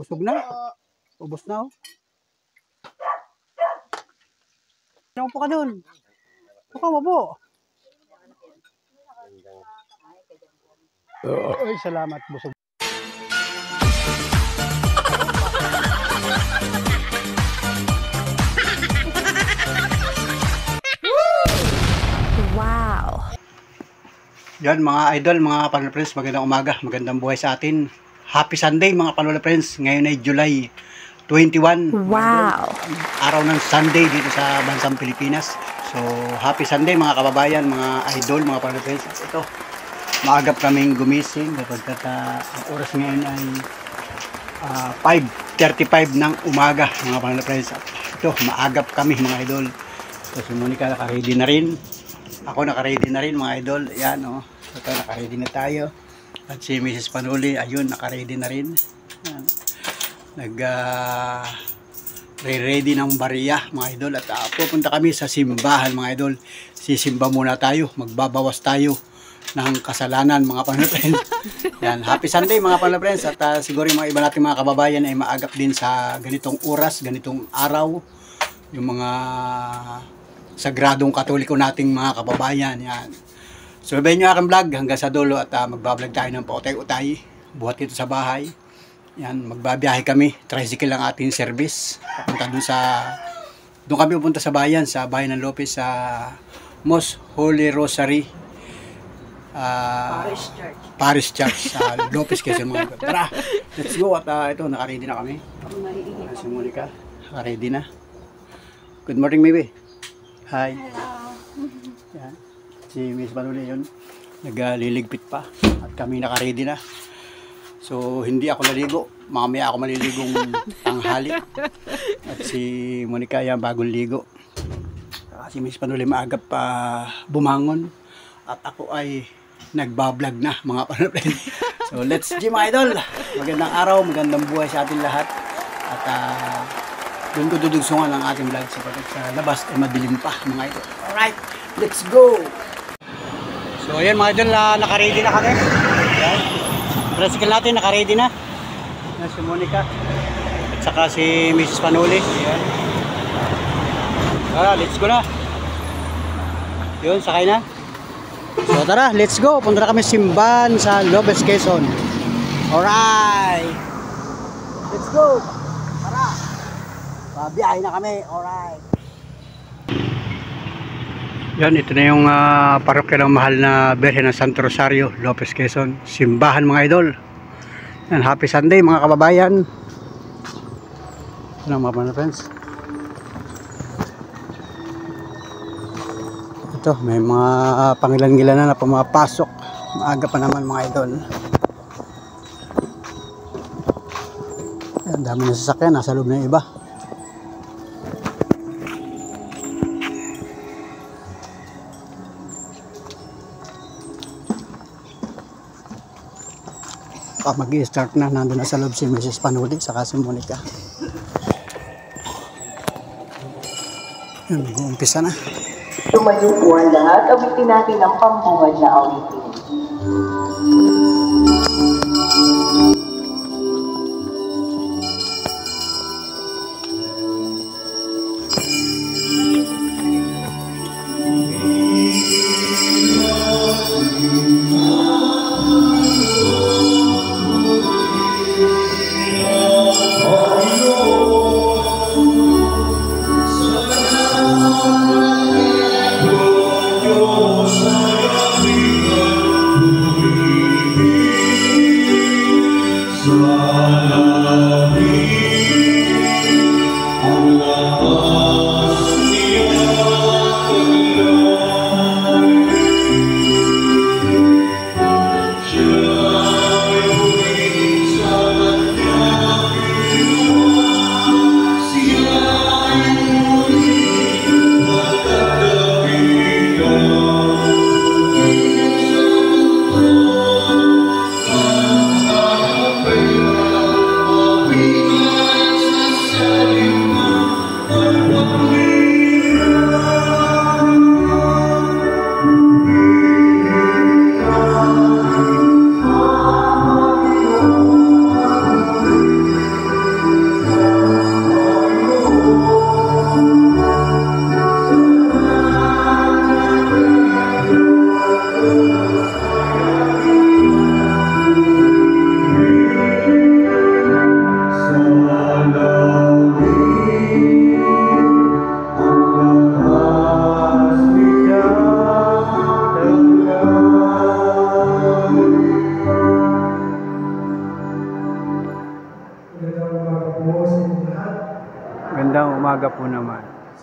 Busog na. Ubos na, oh. Ano po ka dun? Baka mabo. Ay, salamat. Busog. Wow! Yan mga idol, mga Panola Friends, magandang umaga, magandang buhay sa atin. Happy Sunday mga Panola Friends. Ngayon ay July 21. Wow! Araw ng Sunday dito sa bansang Pilipinas. So, happy Sunday mga kababayan, mga idol, mga Panola Friends. Ito, maagap kaming gumising kapag ang oras ngayon ay 5:35 ng umaga mga Panola Friends. Ito, maagap kami mga idol. So, si Monica naka-ready na rin. Ako naka-ready na rin mga idol. Ayan, oh. Ito, naka-ready na tayo. At si Mrs. Panuli, ayun, naka-ready na rin. Ayan. Re-ready ng bariya mga idol. At pupunta kami sa simbahan mga idol. Sisimba muna tayo. Magbabawas tayo ng kasalanan mga Panola Friends. Yan, happy Sunday mga Panola Friends. At siguro yung mga iba natin mga kababayan ay maagap din sa ganitong oras, ganitong araw. Yung mga sagradong katoliko nating mga kababayan. Yan. So, sabihin nyo aking vlog hanggang sa dulo at magbablog tayo ng pautay-utay. Buhat dito sa bahay. Yan, magbabiyahe kami. Tricycle lang ating service. Papunta doon kami pupunta sa bayan ng Lopez sa Most Holy Rosary Parish Church sa Lopez Quezon mga. Tara, let's go. At ito, naka-ready na kami. Si Monica, naka-ready na. Good morning, baby. Hi. Hello. Yan. Si Miss Panuli yun. Nagliligpit pa. At kami naka-ready na. So, hindi ako naligo. Mamaya ako maliligong tanghali. At si Monica yan, bagong ligo. Si Miss Panuli maagap pa bumangon. At ako ay nagbablog na mga Panola. So, let's gym mga idol. Magandang araw, magandang buhay sa atin lahat. At doon ko dudugsungan ang ating vlog sapagkat sa labas ay madilim pa mga idol. Alright, let's go! So ayan mga idol, naka-ready na kami. Ayan. Tricycle natin, naka-ready na. Ayan si Monica. At saka si Mrs. Panuli. Ayan. Tara, let's go na. Yun, sakay na. So tara, let's go. Punta na kami simbahan sa Lopez Quezon. Alright! Let's go! Tara! Biyahe na kami, alright. Yan, ito na yung parokya ng mahal na Birhen ng Santo Rosario, Lopez Quezon. Simbahan mga idol. Yan, happy Sunday mga kababayan. Ano mga friends? Ito, may mga pangilan-gilan na pumapasok. Maaga pa naman mga idol. Yan, dami na sasakyan, nasa loob na yung iba. Mag-i-start na, nandun na sa loob si Mrs. Panuli saka si Monica. Yan, mag-uumpisa na. Tumayo po ang lahat, awitin natin ang pambungad na awitin.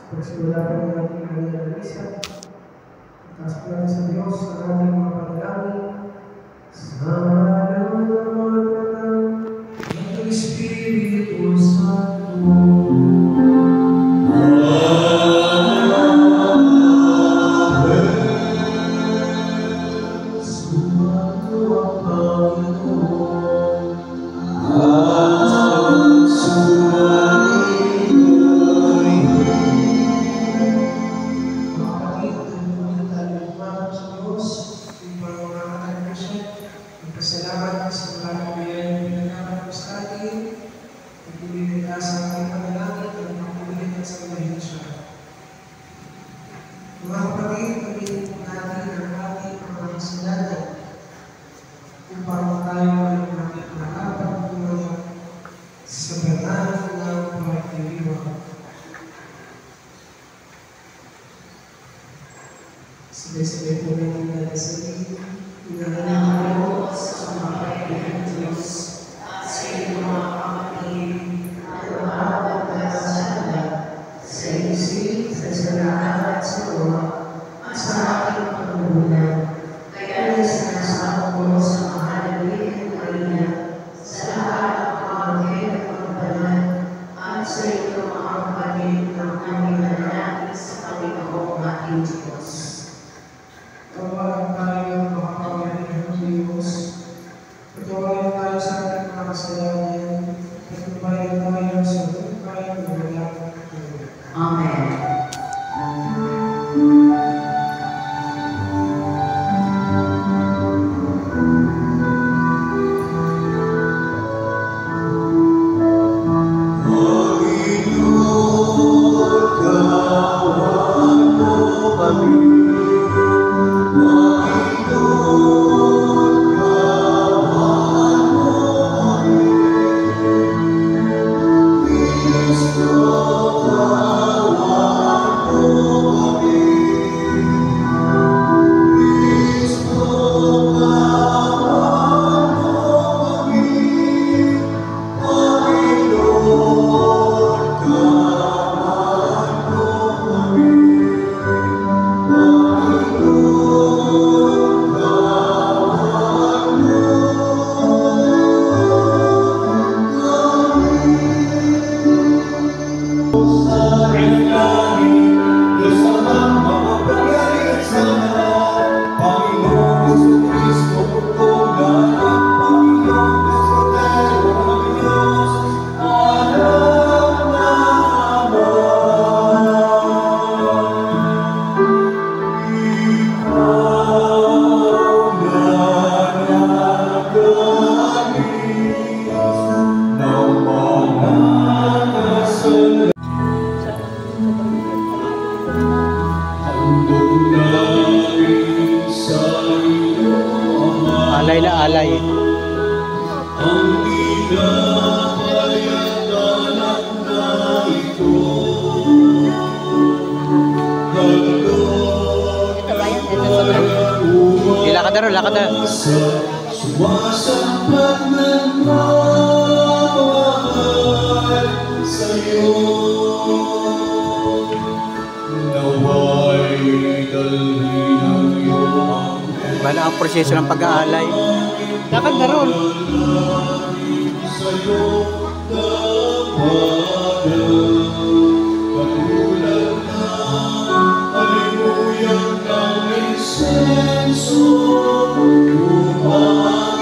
Pagsimula po natin ang kanyang misa. Itaas po natin sa Diyos sa ating mga panalangin. Sa ngalan ng Espiritu Santo. Salamat sa mga pagbibiyan ng pinagkaman sa atin, pagbibiyan ka sa ating panalangin, at pagbibiyan ka sa mga hinsya. Mga kapatid, pagbibiyan po natin ang ating mga kasalanan upang tayo ay makakapagpunan sa banal ng pagdiriwang. Sabay-sabay po natin nalasanin. Inalalang sa mga kaibigan Diyos at sa iyong mga kapatid at umabot na sa isip, sa salamat at sa uwa at sa aking pagbubunan. Kaya sinasama ko sa mahalagin ng Marina sa lahat ng pamangkin at pagbalan at sa iyong mga kapatid ng aming nanalangin sa Panginoong ating Diyos. Tawagan tayo makakawalin ng Diyos. Patawagan tayo sa ating mga kasalanan. Patubayan tayo sa hukay ng walang hanggan. Amen. Alay na alay. Ang pinapayatanak na ito, Lakad na rin, lakad na. sumasampat ng mawawal sa'yo. Nawa'y dalhin ang iyong Iba na ang proseso ng pag-aalay. Lakad na ron. sa'yo kapanan. Katulad ng alimuyang ng insenso,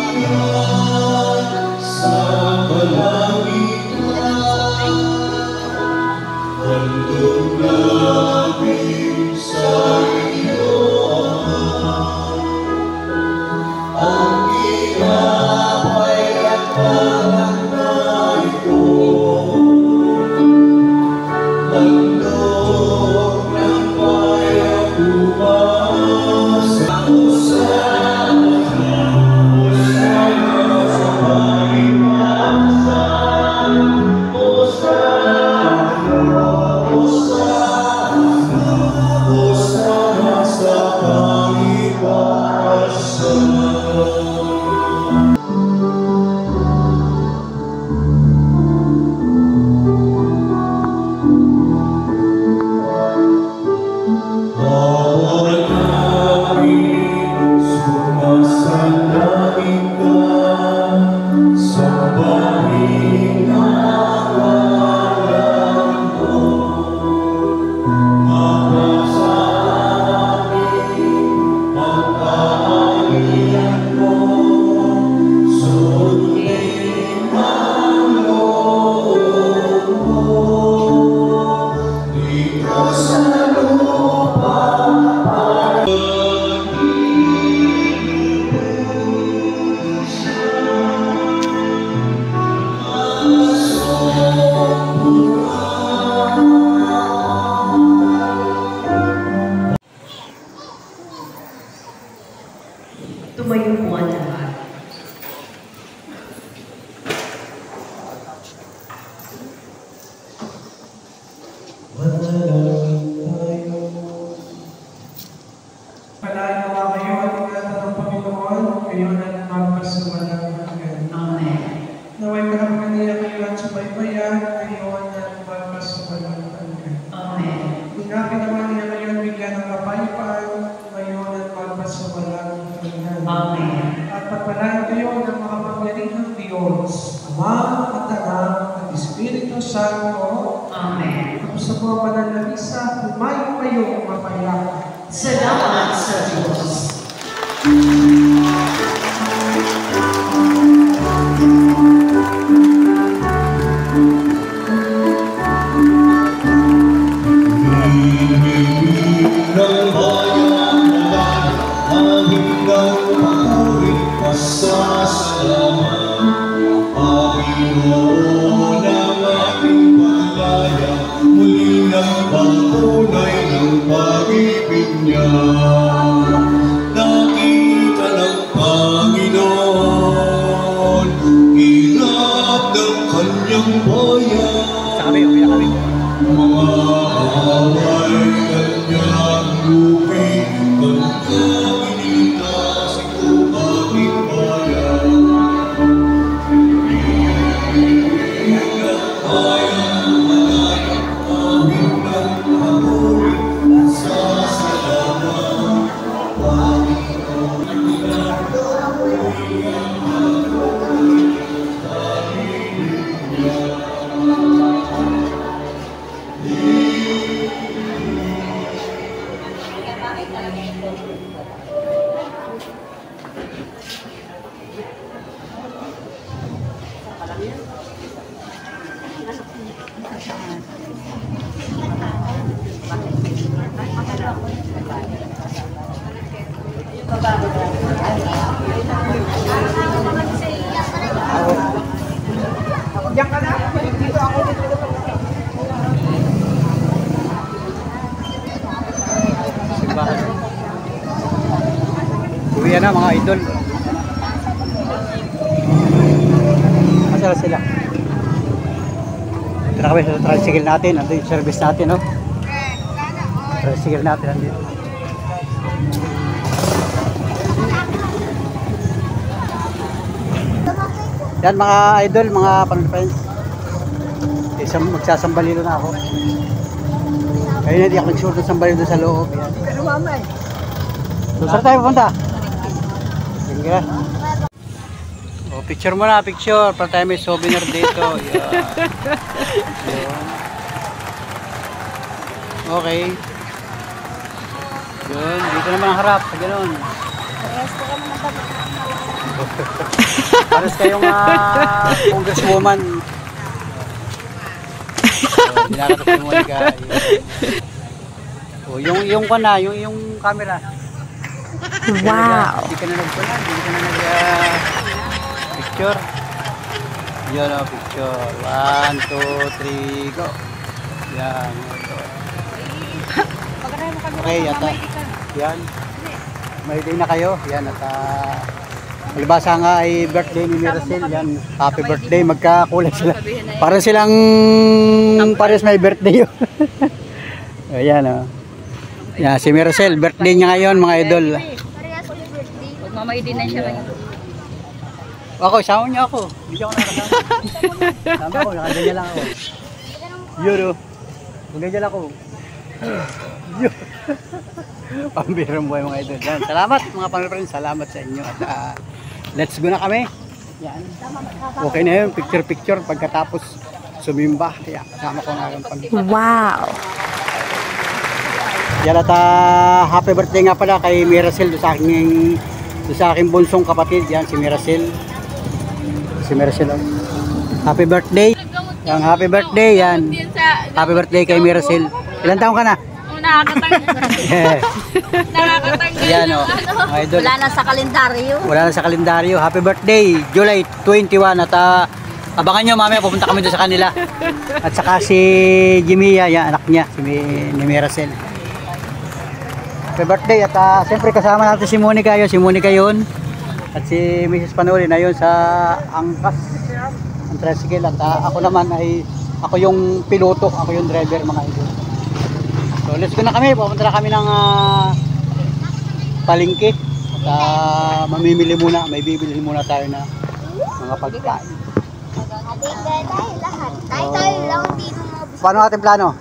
umakyat sa kalangitan. Handog namin sa iyo, ang ginapay at parang na ito. Handog ng bayang umasa. Hosanna, Tumayo po ang lahat. Palainawa kayo at ingatan ng Panginoon, kayo na magpasumalang hanggan. Amen. Naway karapaniya kayo at subaybayan, kayo na magpasumalang hanggan. Amen. Ingapin naman niya kayo at bigyan ng kapayapaan, kayo na magpasumalang hanggan. Amen. At pagpalain kayo ng makapangyarihang Diyos, Ama at Anak at Espiritu Santo. Amen. Tapos sa mga banal na misa, pumayo kayo mapayapa. Salamat sa Diyos. ng bayan na hanggang papuri pasasalamat. Panginoon ang ating palaya, muli ng patunay ng pag-ibig niya. Nakita ng Panginoon, hirap ng kanyang bayan. Sa kami, uwi na kami. Mga away kanyang lupin, kanyang initas itong ating bayan. Iingat bayan, manayang amin ng papuri sa salamat. Simbahan. Uwi na mga idol. Masala sila. Tara kami sa tricycle natin. Ando yung service natin, no? Tricycle natin andito. Yan mga idol, mga pan-friends. Isang magsasambalilo na ako. Kaya hindi ako nag-shoot ng sambalilo sa loob. Yan. So, saan tayo pupunta? Sige. Oh, picture mo na, picture. Para tayo may souvenir dito. Yan. Yan. Okay. Yun, dito naman ang harap. Sa ganun. Pares kayong congresswoman. Dinakatok mo ka. Oh, yung ka na, yung camera. Wow. Hindi ka na nagpuna, hindi ka na picture. Yan o, picture. 1, 2, 3, go. Yan. Okay, yata. Yan. May day na kayo. Yan, at malibasa nga ay birthday ni Miracel. Yan, happy birthday. Magkakulay sila. Parang silang pares may birthday yun. Ayan o. Yan, si Miracel. Birthday niya ngayon mga idol. Magmamay din na siya ngayon. Ako, isama niyo ako. Hindi ako nakasama. Sama ko, nakaganyan lang ako. Yun o. Nakaganyan ako. Yun. Pambirang buhay mga idol. Yan. Salamat mga pang-friends. Salamat sa inyo. At let's go na kami. Yan. Okay na yun. Picture-picture pagkatapos sumimba. Yan. Kasama ko nga yung pang-friends. Wow. Yan at happy birthday nga pala kay Miracel sa aking bunsong kapatid. Yan si Miracel. Si Miracel. Happy birthday. Yan, happy birthday yan. Happy birthday kay Miracel. Ilan taon ka na? Nakakatanggal. Yan o, mga idol. Wala na sa kalendaryo. Wala na sa kalendaryo. Happy birthday, July 21. At abangan nyo, mamaya pupunta kami doon sa kanila. At saka si Jimia, yan, anak niya, ni Miracel. Happy birthday. At siyempre kasama natin si Monica yun. Si Monica yun. At si Mrs. Panuli na yun sa angkas. Ang tricycle. At ako naman ay, ako yung piloto. Ako yung driver, mga idol. So let's go na kami. Pupunta na kami ng palengke. At mamimili muna. May bibili muna tayo na mga pagkain. Tayo lang dito mo. Paano ating plano?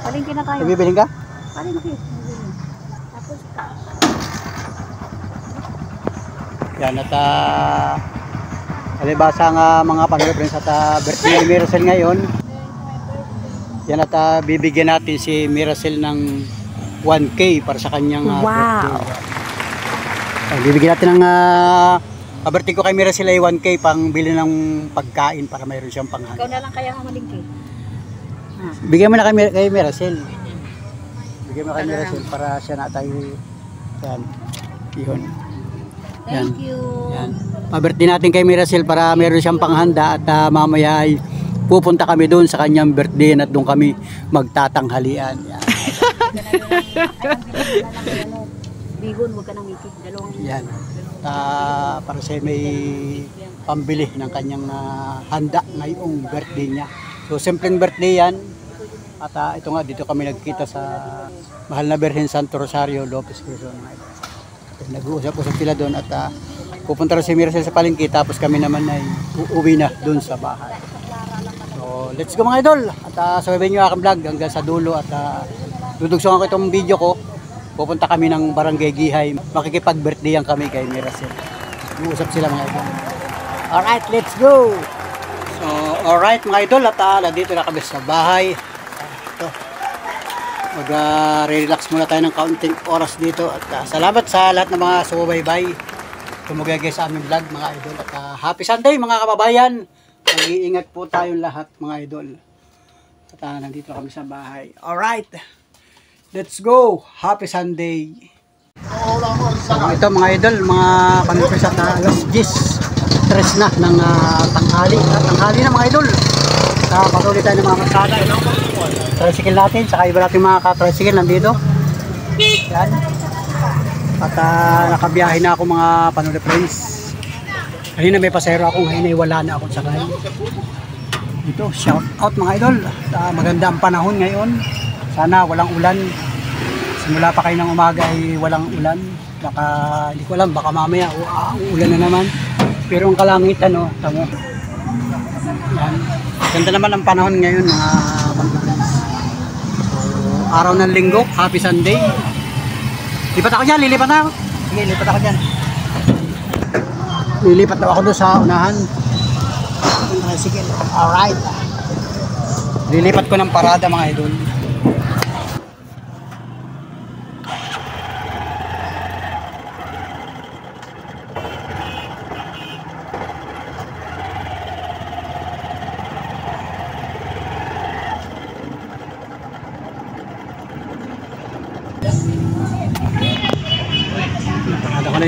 Palengke na tayo. May bibilhin ka? Palengke. Tapos ka. Yan at alibasa nga mga panood at birthday ni Miracel ngayon. Yan at bibigyan natin si Miracel ng 1K para sa kanyang birthday. Bibigyan natin ng birthday ko kay Miracel ay 1K pang bili ng pagkain para mayroon siyang panghain. Ikaw na lang kaya kamalingki. Bigyan mo na kay Miracel. Bigyan mo kay Miracel para siya na tayo. Yan. Yun. Thank you. Yan. Pa-birthday natin kay Miracel para meron siyang panghanda at mamaya ay pupunta kami doon sa kanyang birthday at doon kami magtatanghalian. Yan. Bigon, huwag ka nang mikik. Yan. Para siya may pambili ng kanyang handa ngayong birthday niya. So simpleng birthday yan. At ito nga, dito kami nagkita sa Mahal na Birhen Santo Rosario, Lopez Quezon. Nag-uusap-usap sila doon at pupunta rin si Miracel sa palengke tapos kami naman ay uuwi na doon sa bahay. So let's go mga idol at sabihin nyo aking vlog hanggang sa dulo at dudugsungan ko itong video ko. Pupunta kami ng Barangay Gihay, makikipag-birthdayan kami kay Miracel. Uusap sila mga idol. Alright, let's go! So alright mga idol at nandito na kami sa bahay. Ito. Mag-relax muna tayo ng kaunting oras dito at salamat sa lahat ng mga sumubaybay tumugay sa aming vlog mga idol at happy Sunday mga kababayan. Mag-iingat po tayong lahat mga idol at nandito kami sa bahay. Alright, let's go. Happy Sunday. So ito mga idol, mga kanipis at alas 10 stress na ng tanghali na mga idol. Patuloy tayo ng mga kasada tricycle natin, saka iba natin mga ka-tricycle nandito. Yan. At nakabiyahe na ako mga Panuli friends. Kanina may pasahero ako, ngayon ay wala na akong sakay. Dito, shout out mga idol. Maganda ang panahon ngayon. Sana walang ulan. Simula pa kayo ng umaga ay walang ulan. Baka, hindi ko alam, baka mamaya uulan na naman. Pero ang kalangitan, tamo. Yan. Ganda naman ang panahon ngayon mga Panuli friends. Araw ng linggo, happy Sunday. Lipat ako dyan, lilipat na ako. Sige, lipat ako dyan. Lilipat na ako doon sa unahan. Sige, alright. Lilipat ko ng parada mga idol.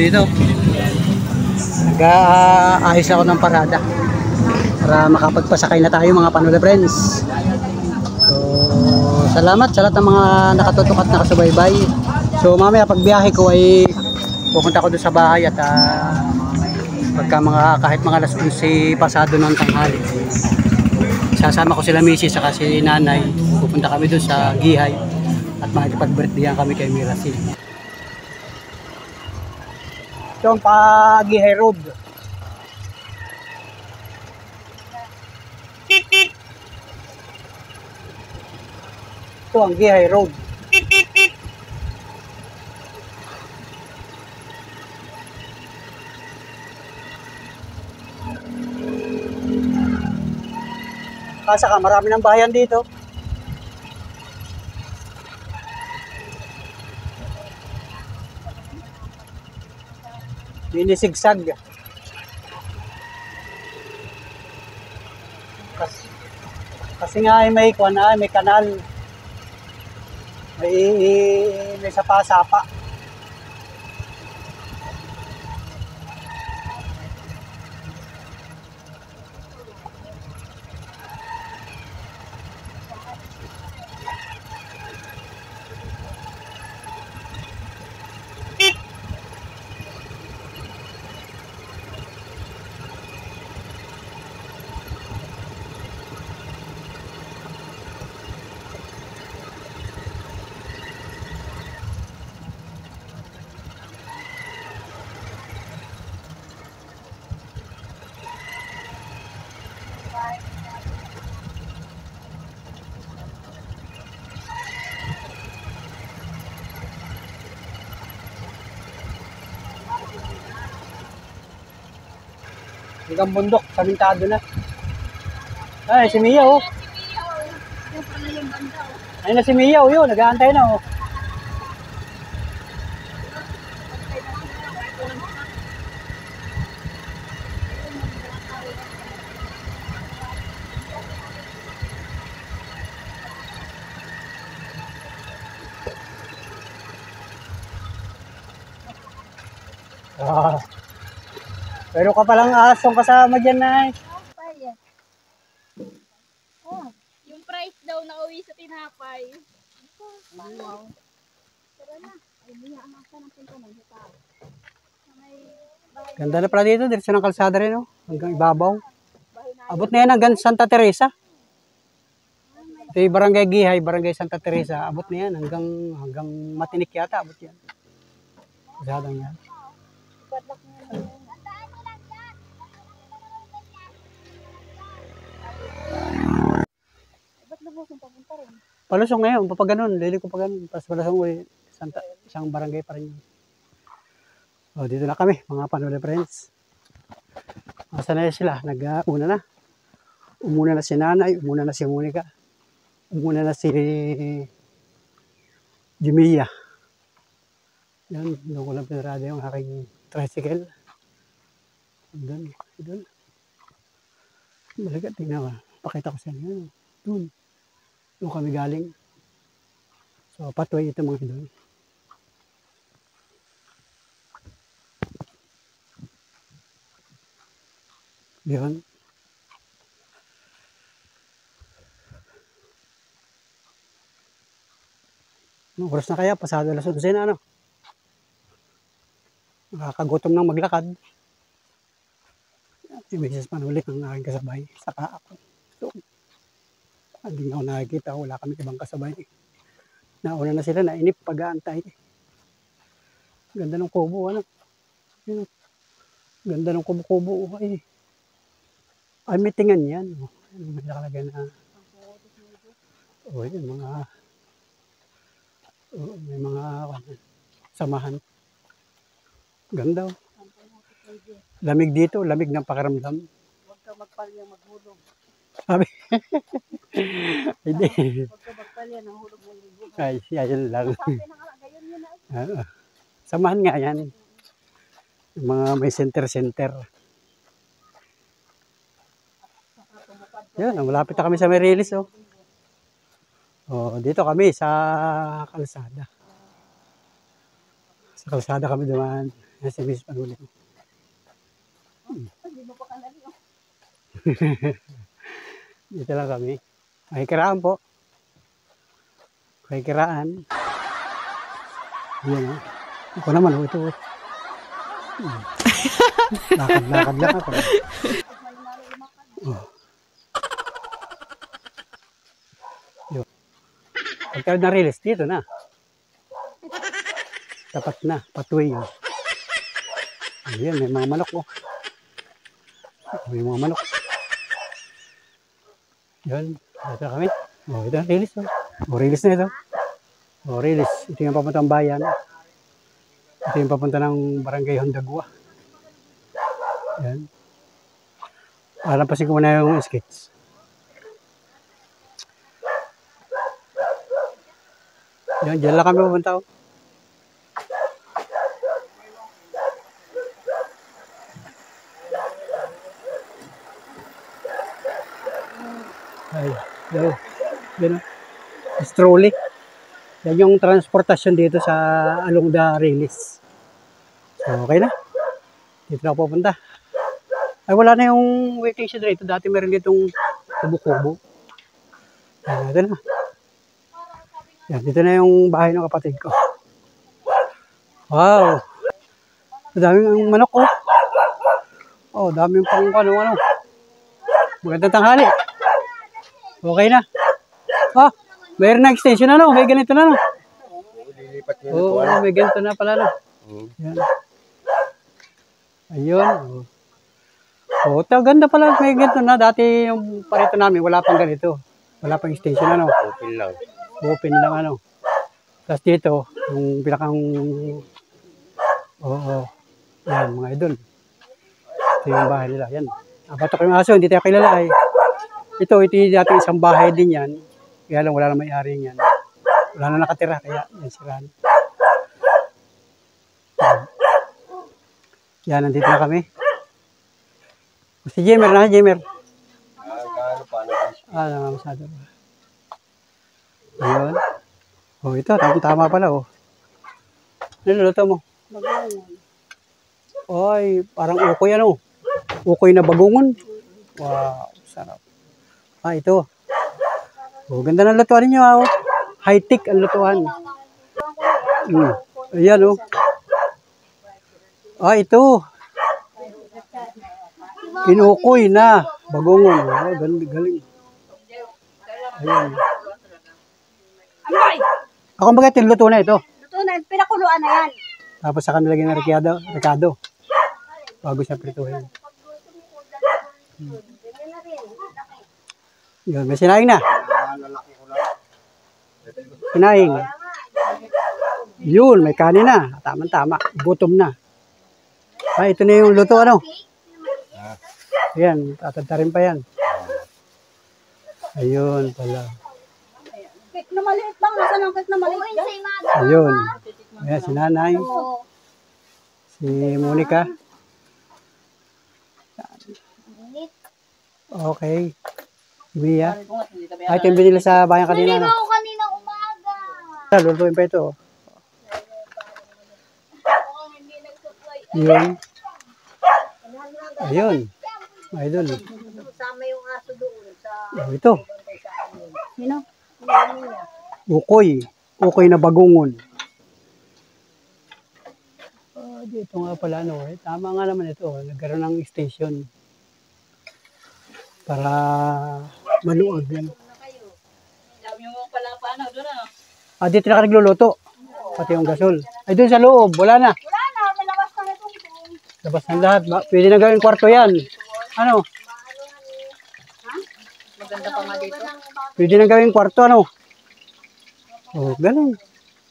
Dito nag-aayos ako ng parada para makapagpasakay na tayo mga Panuli friends. So salamat sa lahat ng mga nakatutok at nakasubaybay. So mamaya pagbiyahe ko ay pupunta ko doon sa bahay at pagka kahit mga alas 11 pasado ng tanghali sasama ko sila misis saka si nanay, pupunta kami doon sa Gihay at makikipag-birthdayan kami kay Miracel. Ito ang Gihay Road. Ito ang Gihay Road. Kasaka marami ng bahayan dito. Binisigsag. Kasi nga ay may kanal. May sapa-sapa. Hanggang bundok, samintado na. Ay, si Mia, oh. Ayun na si Mia, oh, yun. Nag-aantay na, oh. Ah. Pero ka palang asong kasama dyan, Nay. Oh, yung price daw na uwi sa tinapay. Wow. Tara na. Ay, niya ang asa ng punta ng hita. Ganda na pala dito. Diretso ng kalsada rin, oh. Hanggang ibabaw. Abot na yan hanggang Santa Teresa. Ito yung Barangay Gihay, Barangay Santa Teresa. Abot na yan hanggang Matinik yata. Abot yan. Kalsadang yan. Palusong ngayon, papaganon, lili ko pa ganun. Tapos palusong ulit, isang barangay pa rin yun. O, dito na kami, mga Panuli friends. Asa na sila, nag-una na. Umuna na si Nanay, umuna na si Monica. Umuna na si Jimia. Yan, doon ko lang pinarada yung aking tricycle. Doon. Balikat, tingnan mo. Pakita ko sa inyo. Doon kami galing. So, pathway ito mga doon. Yun. Anong oras na kaya? Pasado alas 11 na, ano? Nakakagutom ng maglakad. Si Mrs. Panuli ang aking kasabay. Saka ako. So, hindi nga ako nakikita. Wala kami ibang kasabay. Nauna na sila, nainip, pag-aantay. Ganda ng kubo, ano? Yun. Ganda ng kubo-kubo. Ay, meetingan yan. May nakalagay na. Yun, may mga samahan. Ganda. Lamig dito, lamig ng pakiramdam. Huwag ka magpalya maghulog. Sabi. Hindi. Huwag ka magpalya ng hulog ng libo. Ay, yan lang. Sabi na nga, gayon yun na. Samahan nga yan. Yung mga may center-center. Yan, malapit na kami sa Merilis, oh. Dito kami sa kalsada. Sa kalsada kami dumaan. Yan si Miss Panuli. Hindi mo pa kanali. Dito lang kami. Makikiraan po. Makikiraan. Yan, oh. Ako naman, oh, ito. Lakad-lakad lang ako. Oh. Yun. Pagka na-release, dito na. Tapat na, pathway yun. Ayan, may mga manok, oh. May mga manok. Yan, dito kami. Ito, release, oh. Release na ito. Release. Ito yung papuntang bayan. Ito yung papunta ng Barangay Hondagua. Yan. Alampasin ko muna yung skits. Yan, dyan lang kami pupunta, oh. Ay, daw. Yan, oh. Strolly. Yan yung transportasyon dito sa along the Riles. So, okay na. Dito na ako pupunta. Ay, wala na yung waiting shed rito. Dati meron ditong kubo-kubo. Yan, ito na. Yan, dito na yung bahay ng kapatid ko. Wow! Daming manok, oh. Oh, daming pang ano. Magandang tanghali. Okay na. Ah, mayroon na extension ano, may ganito na no. Oo, may ganito na pala no. Yan. Ayun. Oh, ganda pala, may ganito na. Dati yung parito namin, wala pang ganito. Wala pang extension ano. Open lang. Open lang ano. Tapos dito, yung pinakang, yan mga idol. Ito yung bahay nila, yan. Patok yung aso, hindi tayo kilala ay. Ito dati isang bahay din yan. Kaya lang wala na may-ari yan. Wala na nakatira, kaya yan siraan. Yan, nandito na kami. Si Jemer na, Jemer. Namamasado ba? Ayun. Oh, ito, tama pala, oh. Niluluto mo? Ay, parang ukoy ano. Ukoy na bagungon. Wow, sarap. Ah, ito. Oh, ganda ng lutuan niyo, ah. High-tech ang lutuan. Ayan, oh. Ah, ito. Inukoy na bagungon. Oh, galing. Ayan. Ako baga tinluto na ito. Luto na, pinakuluan na yan. Tapos saka nilagyan ng rekado. Bago siya prituhin. Yun, may sinaing na. Sinaing. Yun, may kanin na. Tama. Gutom na. Ay, ito na yung luto ano. Ayan, tatadtarin pa yan. Ayun pala. Cake na maliit lang. Nasaan ang cake na maliit? Ayun. Ayan, si Nanay. Si Monica. Okay. Mia. Ay, ito yung binili sa bayan kanina. Hindi No? ako kanina umaga. Lulutuin pa ito. Hindi nagsupply. Yun. Ayun. Idol. Sama yung aso doon sa... Oh, ito. Sino? Ukoy. Ukoy na bagungon. Oh, dito nga pala ano. Tama nga naman ito. Nagkaroon ng station. Para maluwag yan. Sabi mo pala paano doon ano? Ah, dito na ka nagluluto. Pati yung gasol. Ay, doon sa loob. Wala na. Wala na, nilabas na na itong doon. Labas ng lahat. Pwede na gawin kwarto yan. Ano? Maganda pa nga dito. Pwede na gawin kwarto. Ano? Oh, ganun.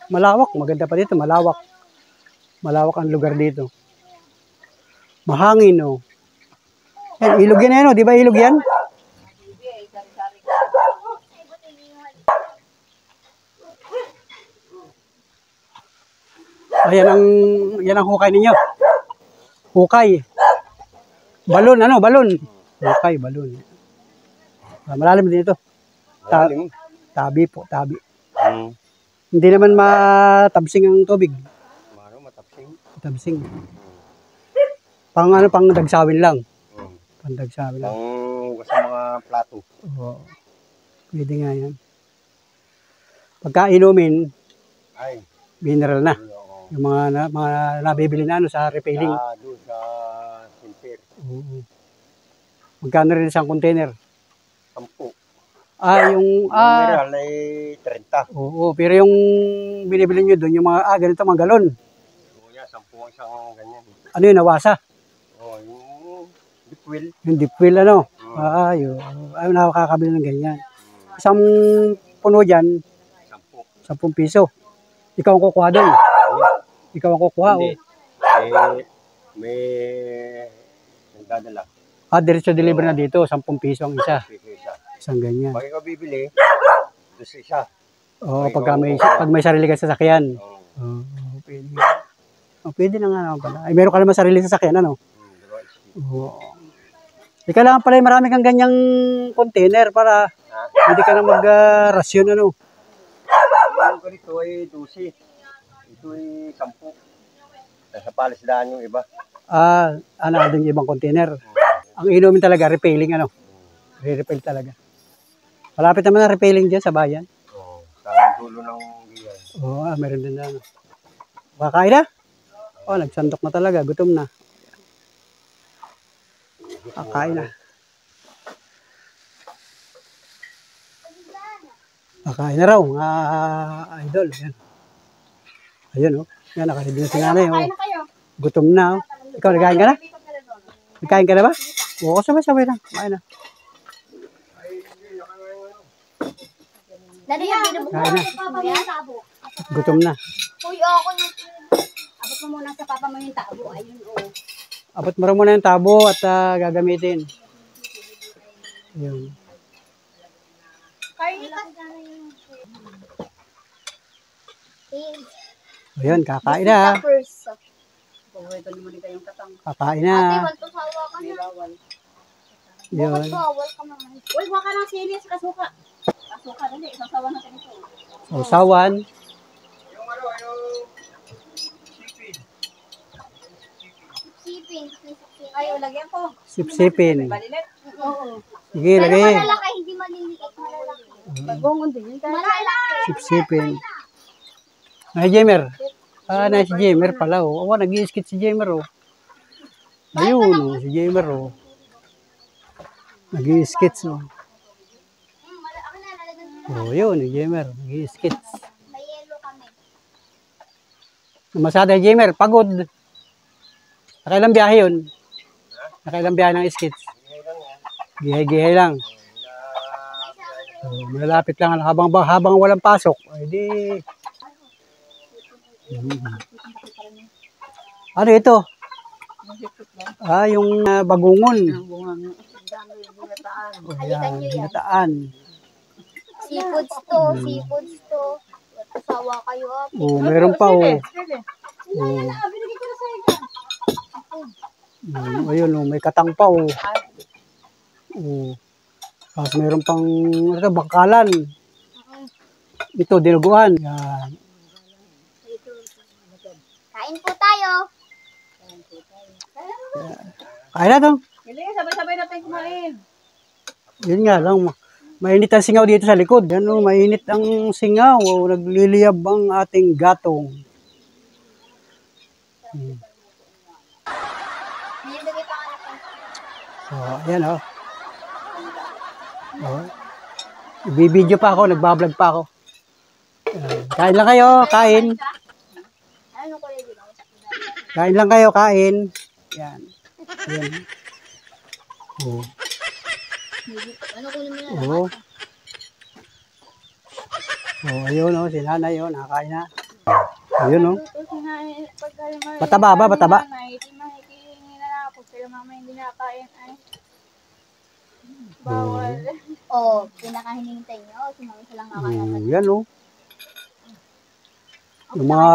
Malawak. Maganda pa dito. Malawak. Malawak ang lugar dito. Mahangin, oh. Yan, ilog yan, ano? Di ba ilog yan? Ayan yan ang hukay ninyo. Hukay. Balon, ano? Balon. Hukay, balon. Ah, malalim din ito. Tabi po, tabi. Hindi naman matabsing ang tubig. Matabsing. Pang dagsawin lang. Pandagsawin lang. Sa mga plato. Oo. Pwede nga yan. Pagka inumin, Ay. mineral na. Yung mga nabibili na ano, sa refilling. Doon sa Simper. Oo. Magkano rin isang container? 10. Yung Mineral ay 30. Oo, pero yung binibili nyo doon, yung mga, ganito mga galon. Oo yan, 10 ang isang ganyan. Ano yun, nawasa? Oo, yung dipwil. Yung deep well, ano? Yun. Ay, nakakabili ng ganyan. Isang puno dyan, 10 piso. Ikaw ang kukuha doon. Ikaw ang kukuha. Hindi. May nagdadala. Diretso deliver na dito, 10 piso ang isa. Isa. Isang ganyan. Pag ikaw bibili, doon sa isa. Oo, pag may sarili ka sasakyan. Oo. Pwede. Pwede na nga naman pala. Ay, meron ka naman sarili sasakyan, ano? Oo. Kailangan pala marami kang ganyang container para hindi ka na mag-rasyon, ano? ko dito ay 12. Ito ay 10. Nasa palisdaan yung iba. Ano yung ibang container. Ang inumin talaga, repailing ano. Re-repail talaga. Malapit naman na repailing dyan sa bayan. Oo. Sa dulo ng giyan. Oo, meron din na. Kakain na? Nagsandok na talaga. Gutom na. Kakain na. Kakain na raw, mga idol. Ayan. Ayun, oh. Yan, nakaready na si nanay. Oh. Gutom na. Oh. Ikaw, nagkain ka na? Nagkain ka na ba? Oo, sabay-sabay na. Kain na. Kain na. Gutom na. Uy, ako na. Abot mo muna sa papa mo yung tabo. Ayun, oh. Abot mo muna yung tabo at gagamitin. Ayun. Ayun, kakain na. Kakain na. Ate, waltusawa ka na. Yun. Waltusawa ka naman. Uy, huwag ka ng sili sa kasuka. Kasuka, dali. Isasawa natin ito. Usawan. Sipin. Ayaw, lagyan ko. Sipsipin. Oo. Sige, Pero lagay. malalaki, hindi maliliit. Malalaki. Bagongon din yun. Malalaki. Sipsipin. Ay, Jemer. Na si Jemer pala, oh. Nag-i-skit si Jemer, oh. Ayun, oh. Si Jemer, oh. Nag-i-skit, oh. Oh, yun, si Jemer. Nag-i-skit. May yelo kami. Masada, Jemer. Pagod. Nakailang biyahe yun? Nakailang biyahe ng skits? Gihay-gihay lang. So, malapit lang. Habang walang pasok, ay di... Ano ito? Yung bagungon. Ayan, ginataan. Seafoods to. Seafoods to. Asawa kayo, ate. Oh, meron pa, oh. Ayun, oh, may katang pa, oh. Oh. Tapos meron pang bangkalan. Ito, dinuguan. Yan. Kain po tayo. Kain na to. Sabay-sabay natin kumain. Yun nga lang. Mainit ang singaw dito sa likod. Yan, oh, mainit ang singaw. Oh, nagliliyab ang ating gatong. Ayan, oh. Ibibideo pa ako, nagbablog pa ako. Kain lang kayo, kain. Kain lang kayo, kain. Yan. Yan. Oh. Oh. Oh, ayun, oh, si nanay, oh, nakakain na. Ayun, oh. Bataba ba, bataba? Bawal. Oh, pinakahinintay niyo. Sumami silang nakakatagal. Yan, oh. Yung mga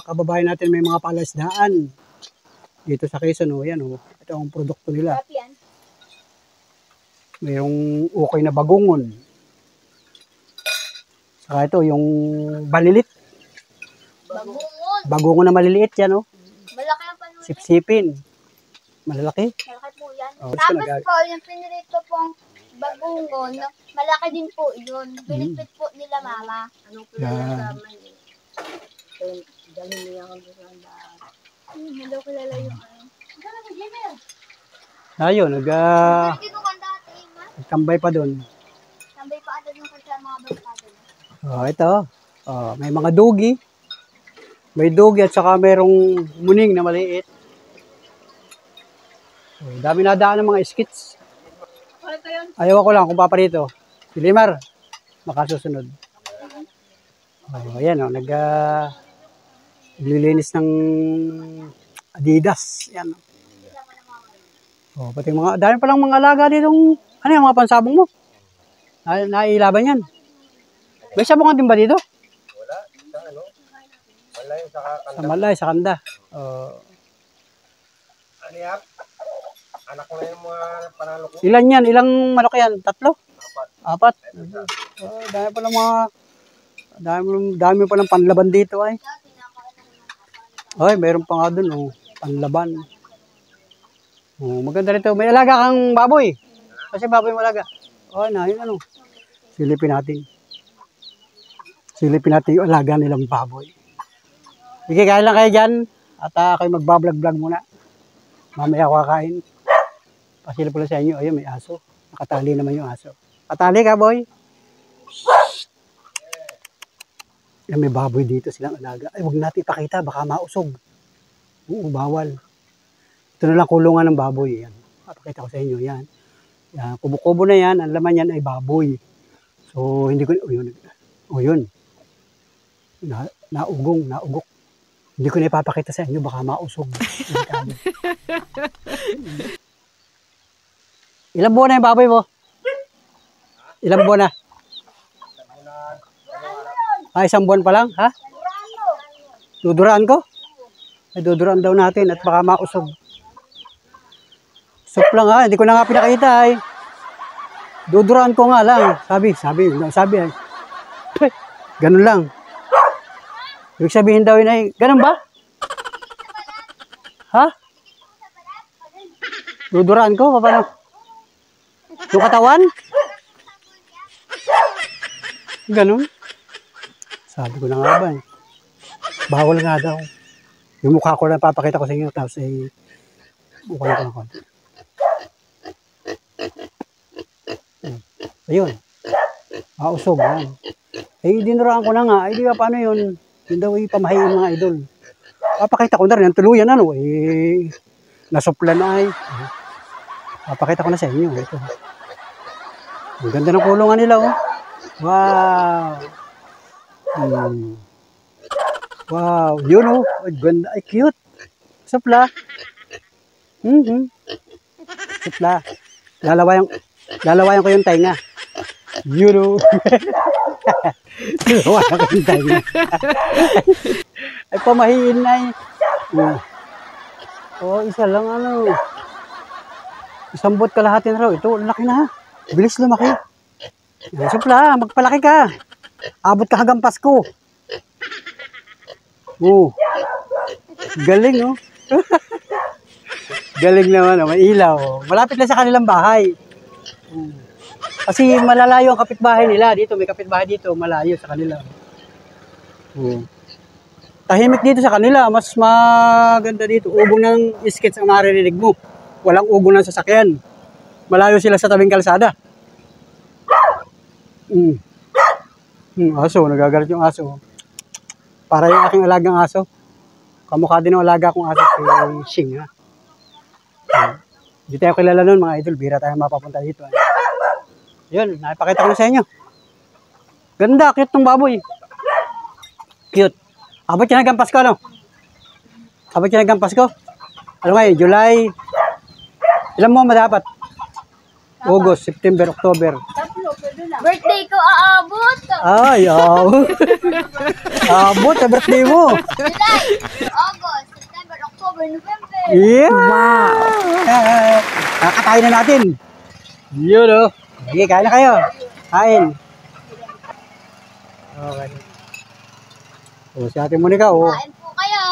kababayan natin may mga palasdaan. Dito sa Quezon, oh, yan, oh. Ito ang produkto nila. Sarap yan. Mayroong okay na bagungon. Saka ito, yung balilit. Bagungon. Bagungon na maliliit yan, oh. Malaki ang panulit. Sipsipin. Malalaki. Malaki po yan. Oh, Tapos po, yung pinirito pong bagungon, malaki din po yun. Pinipit po nila mama. Anong pinagalaman eh? Dalhin niya ako doon ang daan. Hindi daw kilala yung ano. Gano'n si Jimmer? Ayun, Kinukan dati, ma. nagtambay pa doon. Tambay pa agad yung kanya mga barkada niya. Oh, ito. Oh, may mga dogi. May dogi at saka merong muning na maliit. Oh, dami na daan ng mga skits. Ayaw ko lang kung paparito. Si Limar, makasusunod. Oh, ayan, oh, naglilinis ng Adidas. Yan. Oh, pati mga, dami palang mga alaga dito. Ano yung mga pansabong mo? Nailaban yan. May sabungan din ba dito? Wala. Sa ano? Malay sa kanda. Sa Malay, sa Kanda. Ano yan? Anak ko na yung mga panalo ko. Ilan yan? Ilang manok yan? 3? Apat. 4? Dahil pala mga Dami pa ng panlaban dito ay. Ay, mayroon pa nga dun, oh. Panlaban. Oh, maganda rito. May alaga kang baboy. Kasi baboy mo alaga. Oh, na, yun ano. Silipin natin. Silipin natin yung alaga nilang baboy. Sige, kain lang kayo dyan. At kayo magbablog-vlog muna. Mamaya ako kakain. Pasilip ko lang sa inyo. Ayun, may aso. Nakatali naman yung aso. Katali ka, boy. Yan, may baboy dito silang alaga. Ay, huwag natin ipakita. Baka mausog. Oo, bawal. Ito na lang kulungan ng baboy. Yan. Papakita ko sa inyo. Yan. Yan. Kubo-kubo na yan. Ang laman yan ay baboy. So, hindi ko... O, yun. O, yun. Naugok. Hindi ko na ipapakita sa inyo. Baka mausog. Ilang buwan na yung baboy mo? Ilang buwan na? Isang buwan pa lang, ha? Duduraan ko? Ay, duduraan daw natin at baka mausog. Sup lang ha, hindi ko na nga pinakita ay. Duduraan ko nga lang. Sabi ay. Ganun lang. Ibig sabihin daw yun ay, ganun ba? Ha? Duduraan ko, paano? Yung katawan? Ganun. Sabi ko na nga ba eh. Bawal nga daw. Yung mukha ko lang papakita ko sa inyo. Tapos ay mukha ko ng konti. Ayun. Mausog. Yan. Eh, dinuraan ko na nga. Ay, di ba paano yun? Yun daw ipamahayin mga idol. Papakita ko na rin. Ang tuluyan ano. Eh, nasupla na ay. Papakita ko na sa inyo. Ito. Ang ganda ng kulungan nila oh. Wow. Wow, yun oh. Ganda, ay cute. Supla. Supla. Lalawayan ko yung tainga. Yun oh. Lalawayan ko yung tainga. Ay pamahiin na eh. Oh, isa lang ano. Isang buot kalahati na raw. Ito, laki na ha. Bilis lumaki. Supla, magpalaki ka. Abot ka hanggang Pasko. Oh. Galing, oh. Galing naman, oh. May ilaw. Malapit lang sa kanilang bahay. Kasi malalayo ang kapitbahay nila. Dito, may kapitbahay dito. Malayo sa kanila. Oh. Tahimik dito sa kanila. Mas maganda dito. Ugong ng skits ang maririnig mo. Walang ugong ng sasakyan. Malayo sila sa tabing kalsada. Aso, nagagalit yung aso. Para yung aking alagang aso. Kamukha din ng alaga kong aso si Shing, ha. Hindi tayo kilala nun, mga idol. Bira tayo mapapunta dito. Yun, nakipakita ko na sa inyo. Ganda, cute ng baboy. Cute. Abot yan hanggang Pasko, no? Abot yan hanggang Pasko. Ano ngayon, July. Ilan mo madapat? August, September, October. Birthday ko aabot. Ay, abot. Abot sa birthday mo. July, August, September, October, November. Yeah! Wow! Kakatayin na natin. Yun, oh. Sige, kain na kayo. Kain. Okay. O, si Ate Monica, oh. Kain po kayo.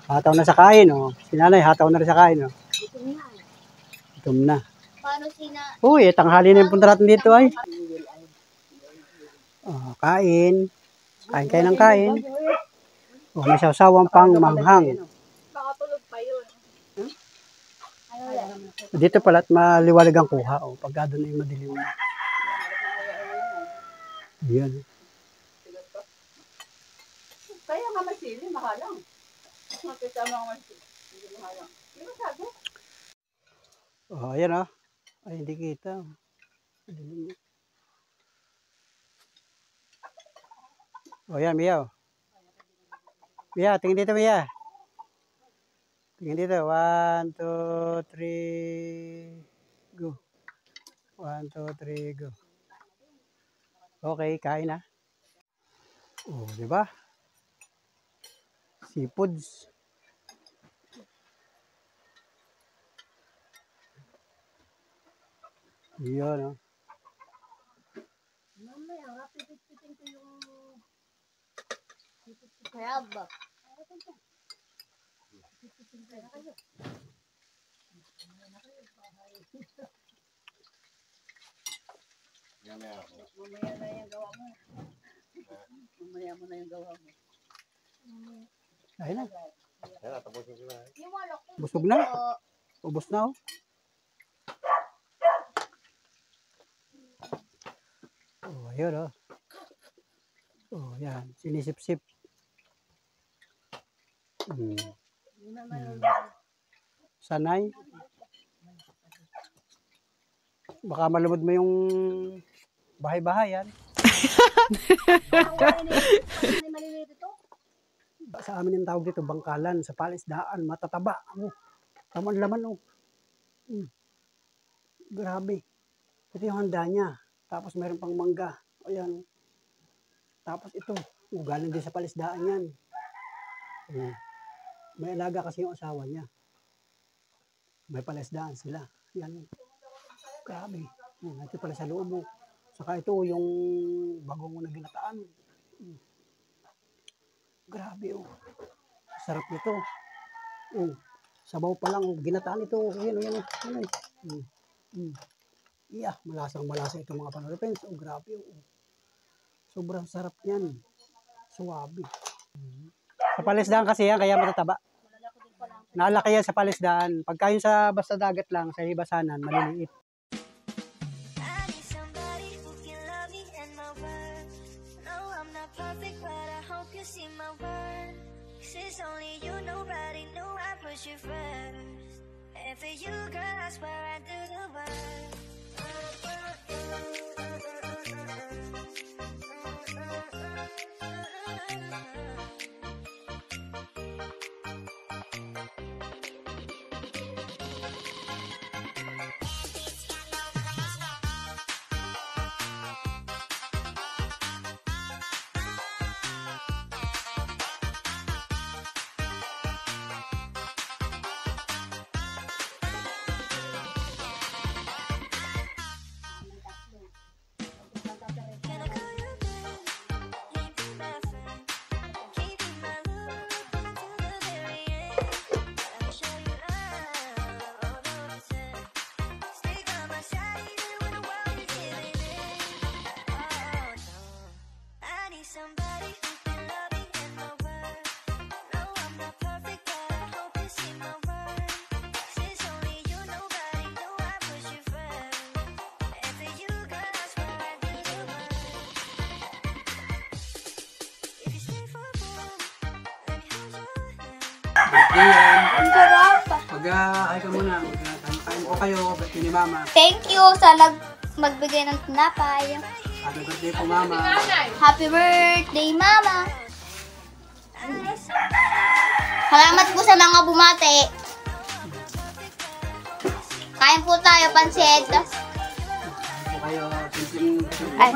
Hataw na sa kain, oh. Si Nanay, hataw na rin sa kain, oh. Itom na. Paano sina... Uy, tanghali na yung punta natin dito, ay. Oh, kain. Kain kayo ng kain. Oh, may sawsawang pang manghang. Dito pala at maliwalag ang kuha. Oh, pagka doon ay madilim. Yan. Kaya nga masili, mahalang. Makita mo ang masili, mahalang. Di ba sabi? Oh, ayan oh. Ay, hindi kita. Oh, yan, Mia. Mia, tingin dito, Mia. Tingin dito. 1, 2, 3, go. 1, 2, 3, go. Okay, kain na. Oh, di ba? Seafoods. Yan, oh. Mamaya, pipitin ko yung Crab. Mamaya na yung gawa mo. Mamaya mo na yung gawa mo. Ayun na. Yan, tapusin ko na. Yung walok. Busog na. Ubos na oh. Oh, ayun oh. Oh, yan. Sinisip-sip. Sanay. Baka malumod mo yung bahay-bahayan. Maliliit ito. Sa amin yung tawag dito, bangkalan, sa palisdaan, matataba. Oh, laman-laman oh. Grabe. Ito yung handa niya. Tapos meron pang mangga. Ayan. Tapos ito, galing din sa palisdaan yan. May alaga kasi yung asawa niya. May palisdaan sila. Yan. Grabe. Ito pala sa loob. Saka ito yung bagong na ginataan. Grabe oh. Sarap nito. Sabaw pa lang. Ginataan ito. Yan. Iya, malasang-malasa itong mga Panolipens. Oh, grabe oh. Sobrang sarap yan. Suwabe. Sa palisdaan kasi yan, kaya matataba. Naalaki yan sa palisdaan. Pagka yun sa basta dagat lang, sa hibasanan, maliliit. Ang sarap. Ay ka muna. Kain ko kayo. Birthday ni Mama. Thank you sa magbigay ng tinapay. Happy birthday po, Mama. Happy birthday, Mama. Salamat po sa mga bumati. Kain po tayo, pansit. Kain po kayo. Ay.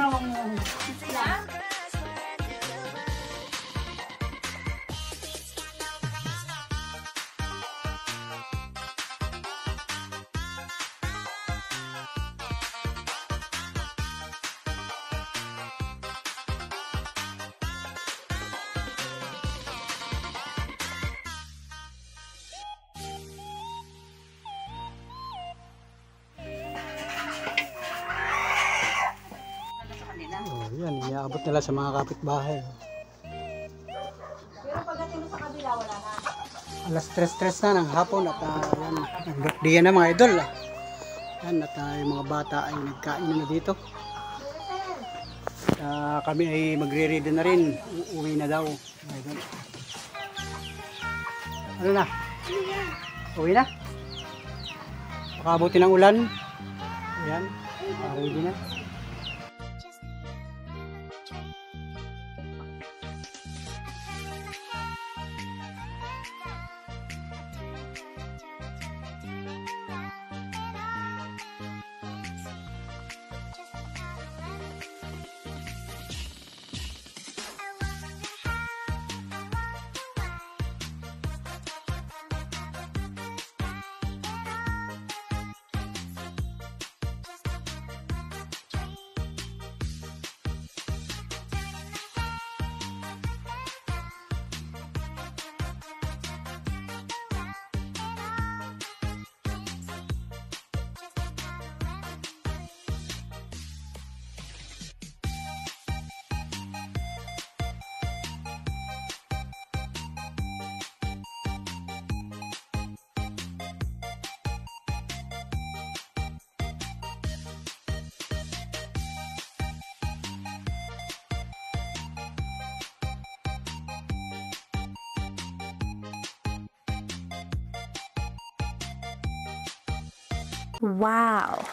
Oh, yan. Iaabot nila sa mga kapitbahay. Pero pagdating mo sa kabila, wala na. Alas 3 na ng hapon at yan, ang birthday na mga idol. Yan, at yung mga bata ay nagkain na dito. Kami ay magre-ready na rin. Uuwi na daw. Idol. Ano na? Uwi na? Pakabuti ng ulan. Ayan, ready na. Wow!